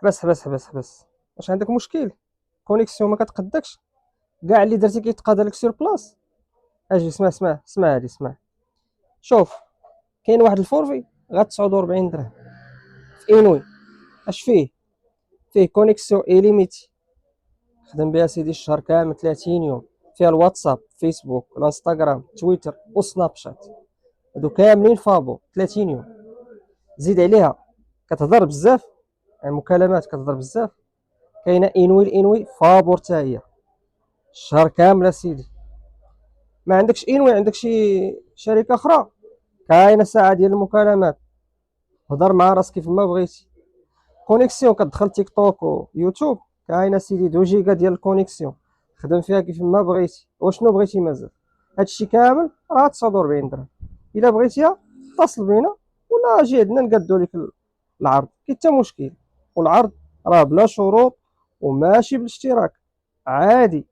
حبس حبس حبس حبس. واش عندك مشكل؟ كونيكسيون ما كتقدكش؟ كاع اللي درتي كيتقاد لك سير بلاص. اجي اسمع اسمع اسمع هادي اسمع. شوف، كاين واحد الفورفي غا 49 درهم في انوي. اش فيه؟ فيه كونيكسيون إيليميتي، خدم بها سيدي الشهر كامل 30 يوم. فيها الواتساب، فيسبوك، الانستغرام، تويتر وسناب شات، هادو كاملين فابو 30 يوم. زيد عليها كتهضر بزاف، يعني المكالمات كتهضر بزاف. كاينه انوي الانوي فابور حتى هي الشهر كامل سيدي. ما عندكش انوي؟ عندك شي شركه اخرى؟ كاينه ساعه ديال المكالمات، هضر مع راسك كيف ما بغيتي. كونيكسيون كتدخل تيك توك ويوتيوب، كاينه سيدي 2 جيجا ديال الكونيكسيون، خدم فيها كيف ما بغيتي. وشنو بغيتي مازال؟ هادشي كامل راه 49 درهم. الا بغيتيها اتصل بينا ولا اجي عندنا نقادو لك العرض، كاين حتى مشكل. والعرض راه بلا شروط وماشي بالاشتراك، عادي.